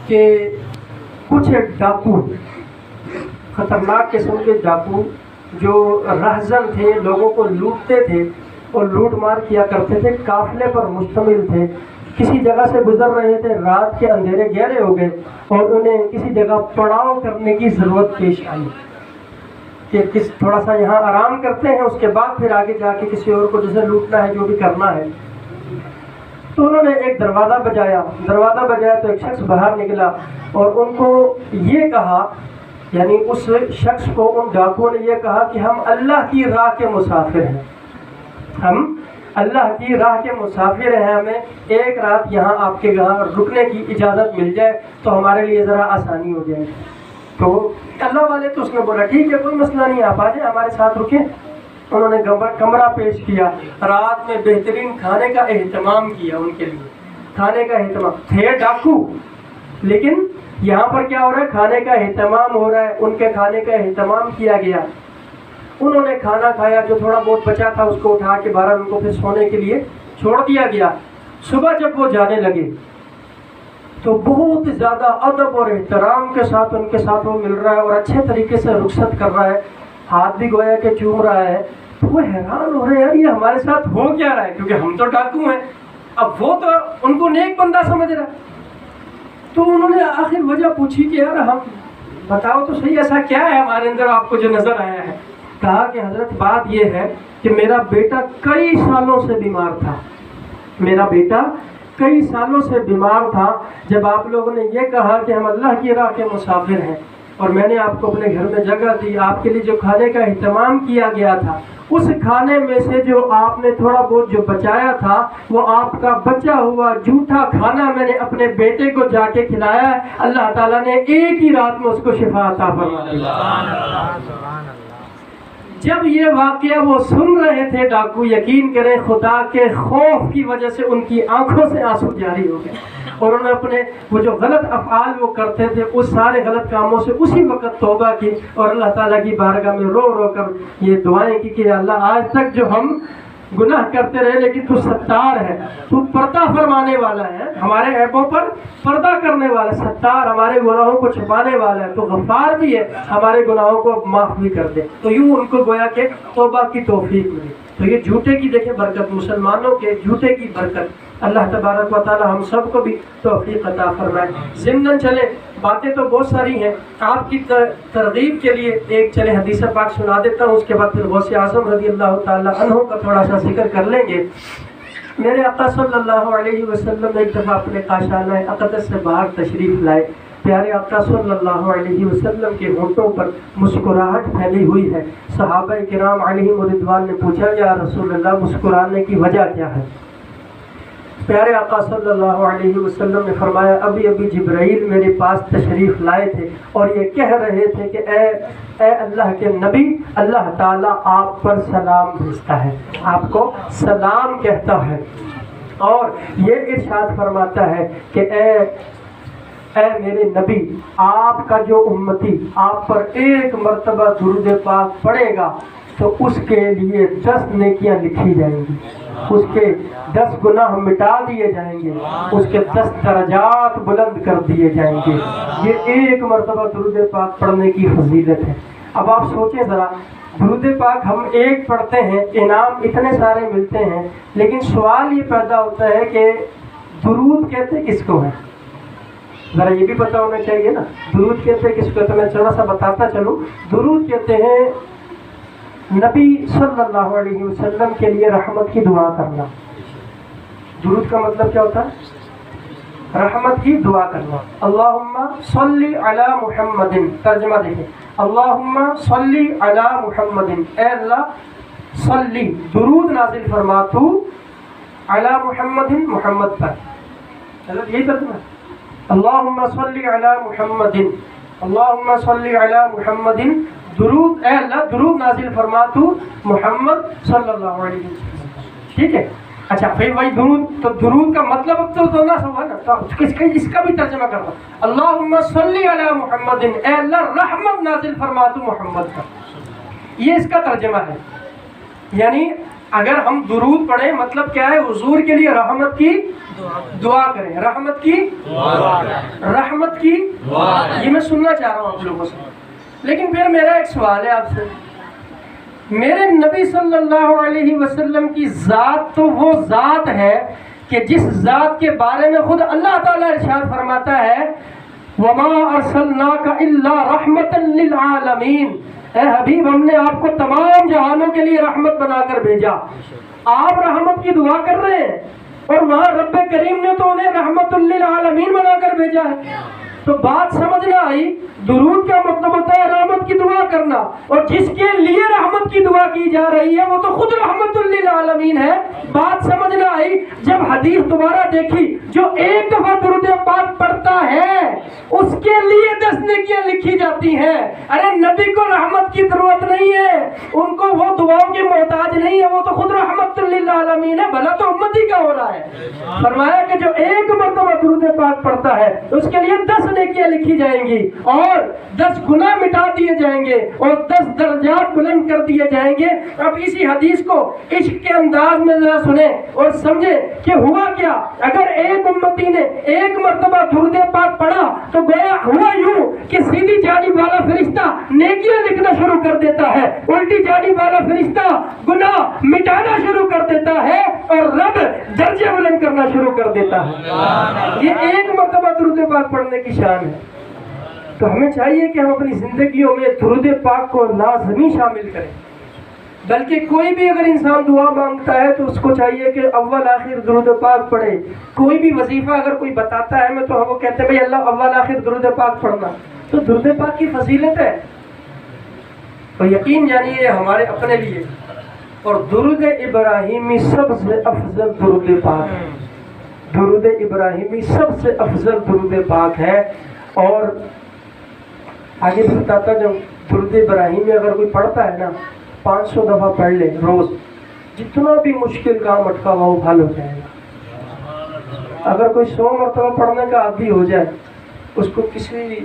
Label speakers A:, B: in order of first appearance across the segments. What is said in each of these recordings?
A: کہ کچھ ڈاکو، خطرناک قسم کے ڈاکو جو رہزن تھے، لوگوں کو لوٹتے تھے اور لوٹ مار کیا کرتے تھے، قافلے پر مشتمل تھے، کسی جگہ سے گزر رہے تھے، رات کے اندھیرے گہرے ہو گئے اور انہیں کسی جگہ پڑاؤ کرنے کی ضرورت پیش آئی کہ تھوڑا سا یہاں آرام کرتے ہیں، اس کے بعد پھر آگے جا کے کسی اور کو جیسے لوٹنا ہے، جو بھی کرنا ہے۔ تو انہوں نے ایک دروازہ بجایا تو ایک شخص باہر نکلا اور ان کو یہ کہا، یعنی اس شخص کو ان ڈاکوؤں نے یہ کہا کہ ہم اللہ کی راہ کے مسافر ہیں، ہم اللہ کی راہ کے مسافر ہیں، ہمیں ایک رات یہاں آپ کے یہاں رکنے کی اجازت مل جائے تو ہمارے لیے ذرا آسانی ہو جائے۔ تو اللہ والے تو اس نے بولا ٹھیک ہے، کوئی مسئلہ نہیں، آپ آ جائیں ہمارے ساتھ رکیں۔ انہوں نے کمرہ پیش کیا، رات میں بہترین کھانے کا اہتمام کیا، ان کے لیے کھانے کا اہتمام، تھے ڈاکو لیکن یہاں پر کیا ہو رہا ہے، کھانے کا اہتمام ہو رہا ہے، ان کے کھانے کا اہتمام کیا گیا۔ انہوں نے کھانا کھایا، جو تھوڑا بہت بچا تھا اس کو اٹھا کے باہر ان کو پھر سونے کے لیے چھوڑ دیا گیا۔ صبح جب وہ جانے لگے تو بہت زیادہ ادب اور احترام کے ساتھ ان کے ساتھ وہ مل رہا ہے اور اچھے طریقے سے رخصت کر رہا ہے، ہاتھ بھی گویا کہ چوم رہا ہے۔ تو وہ حیران ہو رہے ہیں، یار یہ ہمارے ساتھ ہو کیا رہا ہے، کیونکہ ہم تو ڈاکو ہیں، اب وہ تو ان کو نیک بندہ سمجھ رہا ہے۔ تو انہوں نے آخر وجہ پوچھی کہ یار ہم بتاؤ تو صحیح، ایسا کیا ہے ہمارے اندر آپ کو جو نظر آیا ہے؟ کہا کہ حضرت بات یہ ہے کہ میرا بیٹا کئی سالوں سے بیمار تھا، میرا بیٹا کئی سالوں سے بیمار تھا۔ جب آپ لوگوں نے یہ کہا کہ ہم اللہ کی راہ کے مسافر ہیں اور میں نے آپ کو اپنے گھر میں جگہ دی، آپ کے لیے جو کھانے کا اہتمام کیا گیا تھا، اس کھانے میں سے جو آپ نے تھوڑا بہت جو بچایا تھا وہ آپ کا بچا ہوا جھوٹا کھانا میں نے اپنے بیٹے کو جا کے کھلایا ہے، اللہ تعالیٰ نے ایک ہی رات میں اس کو شفا عطا فرما دی۔ جب یہ واقعہ وہ سن رہے تھے ڈاکو، یقین کریں خدا کے خوف کی وجہ سے ان کی آنکھوں سے آنسو جاری ہو گئے اور انہوں نے اپنے وہ جو غلط افعال وہ کرتے تھے اس سارے غلط کاموں سے اسی وقت توبہ کی اور اللہ تعالیٰ کی بارگاہ میں رو رو کر یہ دعائیں کی کہ اللہ آج تک جو ہم گناہ کرتے رہے لیکن تو ستار ہے، تو پردہ فرمانے والا ہے، ہمارے عیبوں پر پردہ کرنے والا، ستار ہمارے گناہوں کو چھپانے والا ہے، تو غفار بھی ہے، ہمارے گناہوں کو معاف بھی کر دے۔ تو یوں ان کو گویا کہ توبہ کی توفیق ملی۔ تو یہ جھوٹے کی دیکھیں برکت، مسلمانوں کے جھوٹے کی برکت، اللہ تبارک و تعالی ہم سب کو بھی توفیق عطا فرمائے۔ ضمناً چلے باتیں تو بہت ساری ہیں، آپ کی ترغیب کے لیے ایک چلے حدیث پاک سنا دیتا ہوں، اس کے بعد پھر غوث اعظم رضی اللہ تعالی عنہ کا تھوڑا سا ذکر کر لیں گے۔ میرے آقا صلی اللہ علیہ وسلم ایک دفعہ اپنے کاشانہ اقدس سے باہر تشریف لائے۔ پیارے آقا صلی اللہ علیہ وسلم کے ہونٹوں پر مسکراہٹ پھیلی ہوئی ہے۔ صحابہ کرام علیہم رضوان نے پوچھا یا رسول اللہ مسکرانے کی وجہ کیا ہے؟ پیارے آقا صلی اللہ علیہ وسلم نے فرمایا ابھی ابھی جبرائیل میرے پاس تشریف لائے تھے اور یہ کہہ رہے تھے کہ اے اللہ کے نبی، اللہ تعالیٰ آپ پر سلام بھیجتا ہے، آپ کو سلام کہتا ہے، اور یہ ارشاد فرماتا ہے کہ اے میرے نبی، آپ کا جو امتی آپ پر ایک مرتبہ درود پاک پڑھے گا تو اس کے لیے 10 نیکیاں لکھی جائیں گی، اس کے 10 گناہ مٹا دیے جائیں گے، اس کے 10 درجات بلند کر دیے جائیں گے۔ یہ ایک مرتبہ درود پاک پڑھنے کی فضیلت ہے۔ اب آپ سوچیں ذرا، درود پاک ہم ایک پڑھتے ہیں، انعام اتنے سارے ملتے ہیں، لیکن سوال یہ پیدا ہوتا ہے کہ درود کہتے کس کو ہے؟ ذرا یہ بھی پتہ ہونا چاہیے نا، درود کہتے کس کو؟ تو میں تھوڑا سا بتاتا چلوں۔ درود کہتے ہیں نبی صلی اللہ علیہ وسلم کے لیے رحمت کی دعا کرنا۔ درود کا مطلب کیا ہوتا ہے؟ رحمت کی دعا کرنا۔ اللہم صلی علی محمد، ترجمہ دیکھیں، اللہم صلی علی محمد، اے اللہ صلی درود نازل فرما تو علی محمد، محمد پر، یہی ترجمہ ہے۔ اللہم صلی علی محمد، اللہم صلی علی محمد، درود اے اللہ درود نازل فرما تو محمد صلی اللہ علیہ وسلم۔ ٹھیک ہے، اچھا پھر وہی درود، تو درود کا مطلب اب تو دونوں سا ہوا نا، تو اس کا بھی ترجمہ کرنا، اللہم صلی علی محمد، اے اللہ رحمت نازل فرما تو محمد پر، یہ اس کا ترجمہ ہے۔ یعنی اگر ہم درود پڑھیں مطلب کیا ہے؟ حضور کے لیے رحمت کی دعا کریں، رحمت کی یہ میں سننا چاہ رہا ہوں آپ لوگوں سے. لیکن پھر میرا ایک سوال ہے آپ سے. میرے نبی صلی اللہ علیہ وسلم کی ذات تو وہ ذات ہے کہ جس ذات کے بارے میں خود اللہ تعالیٰ ارشاد فرماتا ہے وَمَا أَرْسَلْنَاكَ إِلَّا رَحْمَةً لِّلْعَالَمِينَ، اے حبیب ہم نے آپ کو تمام جہانوں کے لیے رحمت بنا کر بھیجا. آپ رحمت کی دعا کر رہے ہیں اور وہاں رب کریم نے تو انہیں رحمت للعالمین بنا کر بھیجا ہے. تو بات سمجھنا آئی، درود کا مطلب ہوتا ہے رحمت کی دعا کرنا، اور جس کے لیے رحمت کی دعا کی جا رہی ہے وہ تو خود رحمت للعالمین ہے. بات سمجھنا آئی. جب حدیث دوبارہ دیکھی، جو ایک دفعہ درود پاک پڑھتا ہے اس کے لیے 10 نیکیاں لکھی جاتی ہیں. ارے نبی کو رحمت کی ضرورت نہیں ہے، ان کو وہ دعاؤں کے محتاج نہیں ہے، وہ تو خود رحمت للعالمین ہے. بھلا تو امتی کا ہو رہا ہے. فرمایا کہ جو ایک مرتبہ درود پاک پڑھتا ہے اس کے لیے 10 نیکیاں لکھی جائیں گی اور 10 گناہ مٹا دیے جائیں گے اور 10 درجات بلند کر دیے جائیں گے. اب اسی حدیث کو عشق کے انداز میں ذرا سنیں اور سمجھیں کہ ہوا کیا. اگر ایک امتی نے ایک مرتبہ درود پاک پڑھا تو گویا ہوا یوں کہ سیدھی جانب والا فرشتہ نیکیاں لکھنا شروع کر دیتا ہے، الٹی جانب والا فرشتہ گناہ مٹانا شروع کر دیتا ہے اور رب درجے بلند کرنا شروع کر دیتا ہے. یہ ایک مرتبہ درود پاک پڑھنے کی شان ہے. تو ہمیں چاہیے کہ ہم اپنی زندگیوں میں درود پاک کو لازمی شامل کریں. بلکہ کوئی بھی اگر انسان دعا مانگتا ہے تو اس کو چاہیے کہ اول آخر درود پاک پڑھے. کوئی بھی وظیفہ اگر کوئی بتاتا ہے میں تو ہم وہ کہتے ہیں بھائی اللہ اول آخر درود پاک پڑھنا. تو درود پاک کی فضیلت ہے اور یقین جانیے یہ ہمارے اپنے لیے. اور درود ابراہیمی سب سے افضل درود پاک ہے. درود ابراہیمی سب سے افضل درود پاک ہے. اور آگے بھی بتاتا جب درود ابراہیمی اگر کوئی پڑھتا ہے نا 500 دفعہ پڑھ لے روز، جتنا بھی مشکل کام اٹکا ہوا وہ حل ہو جائے گا. اگر کوئی 100 مرتبہ پڑھنے کا عادی ہو جائے اس کو کسی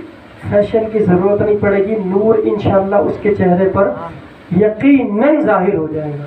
A: فیشن کی ضرورت نہیں پڑے گی. نور انشاءاللہ اس کے چہرے پر یقیناً ظاہر ہو جائے گا.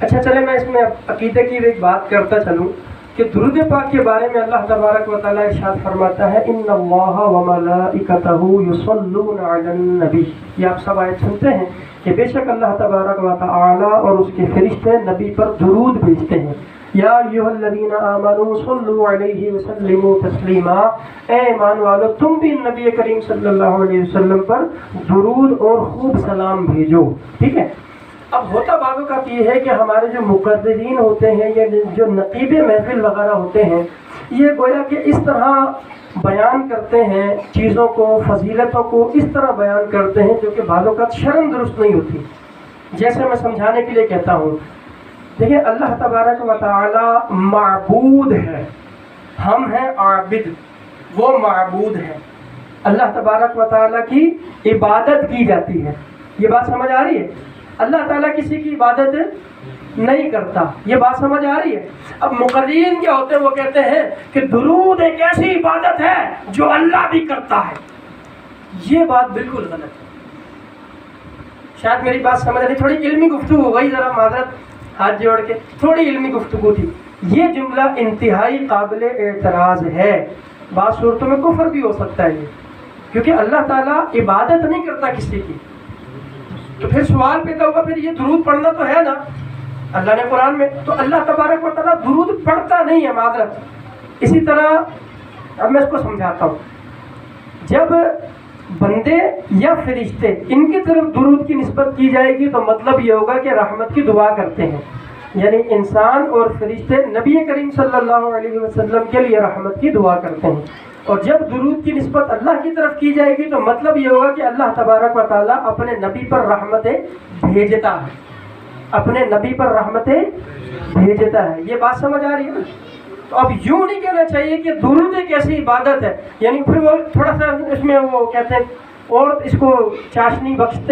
A: اچھا چلے میں اس میں عقیدے کی ایک بات کرتا چلوں کہ درود پاک کے بارے میں اللہ تبارک و تعالیٰ ارشاد فرماتا ہے ان اللہ وملائکتہ یصلون علی النبی. یہ آپ سب آیت سنتے ہیں کہ بے شک اللہ تبارک و تعالیٰ اور اس کے فرشتے نبی پر درود بھیجتے ہیں. یا ایھا الذین آمنوا صلوا علیہ وسلموا تسلیما. اے ایمان والو تم بھی نبی کریم صلی اللہ علیہ وسلم پر درود اور خوب سلام بھیجو. ٹھیک ہے. اب ہوتا بعض اوقات یہ ہے کہ ہمارے جو مقررین ہوتے ہیں یا جو نقیب محفل وغیرہ ہوتے ہیں یہ گویا کہ اس طرح بیان کرتے ہیں چیزوں کو، فضیلتوں کو اس طرح بیان کرتے ہیں جو کہ بعض اوقات شرم درست نہیں ہوتی. جیسے میں سمجھانے کے لیے کہتا ہوں، دیکھیں اللہ تبارک و تعالی معبود ہے، ہم ہیں عابد، وہ معبود ہے. اللہ تبارک و تعالی کی عبادت کی جاتی ہے. یہ بات سمجھ آ رہی ہے؟ اللہ تعالیٰ کسی کی عبادت نہیں کرتا. یہ بات سمجھ آ رہی ہے؟ اب مقررین کیا ہوتے ہیں وہ کہتے ہیں کہ درود ایک ایسی عبادت ہے جو اللہ بھی کرتا ہے. یہ بات بالکل غلط ہے. شاید میری بات سمجھ رہی، تھوڑی علمی گفتگو ہو گئی، ذرا معذرت ہاتھ جوڑ کے تھوڑی علمی گفتگو تھی. یہ جملہ انتہائی قابل اعتراض ہے. بعض صورتوں میں کفر بھی ہو سکتا ہے یہ، کیونکہ اللہ تعالیٰ عبادت نہیں کرتا کسی کی. تو پھر سوال پیدا ہوگا پھر یہ درود پڑھنا تو ہے نا اللہ نے قرآن میں، تو اللہ تبارک و تعالیٰ درود پڑھتا نہیں ہے معذرت. اسی طرح اب میں اس کو سمجھاتا ہوں. جب بندے یا فرشتے ان کی طرف درود کی نسبت کی جائے گی تو مطلب یہ ہوگا کہ رحمت کی دعا کرتے ہیں. یعنی انسان اور فرشتے نبی کریم صلی اللہ علیہ وسلم کے لیے رحمت کی دعا کرتے ہیں. اور جب درود کی نسبت اللہ کی طرف کی جائے گی تو مطلب یہ ہوگا کہ اللہ تبارک و تعالیٰ اپنے نبی پر رحمتیں بھیجتا ہے، اپنے نبی پر رحمتیں بھیجتا ہے. یہ بات سمجھ آ رہی ہے نا؟ تو اب یوں نہیں کہنا چاہیے کہ درود ایک ایسی عبادت ہے، یعنی پھر وہ تھوڑا سا اس میں وہ کہتے ہیں اور اس کو چاشنی بخشتے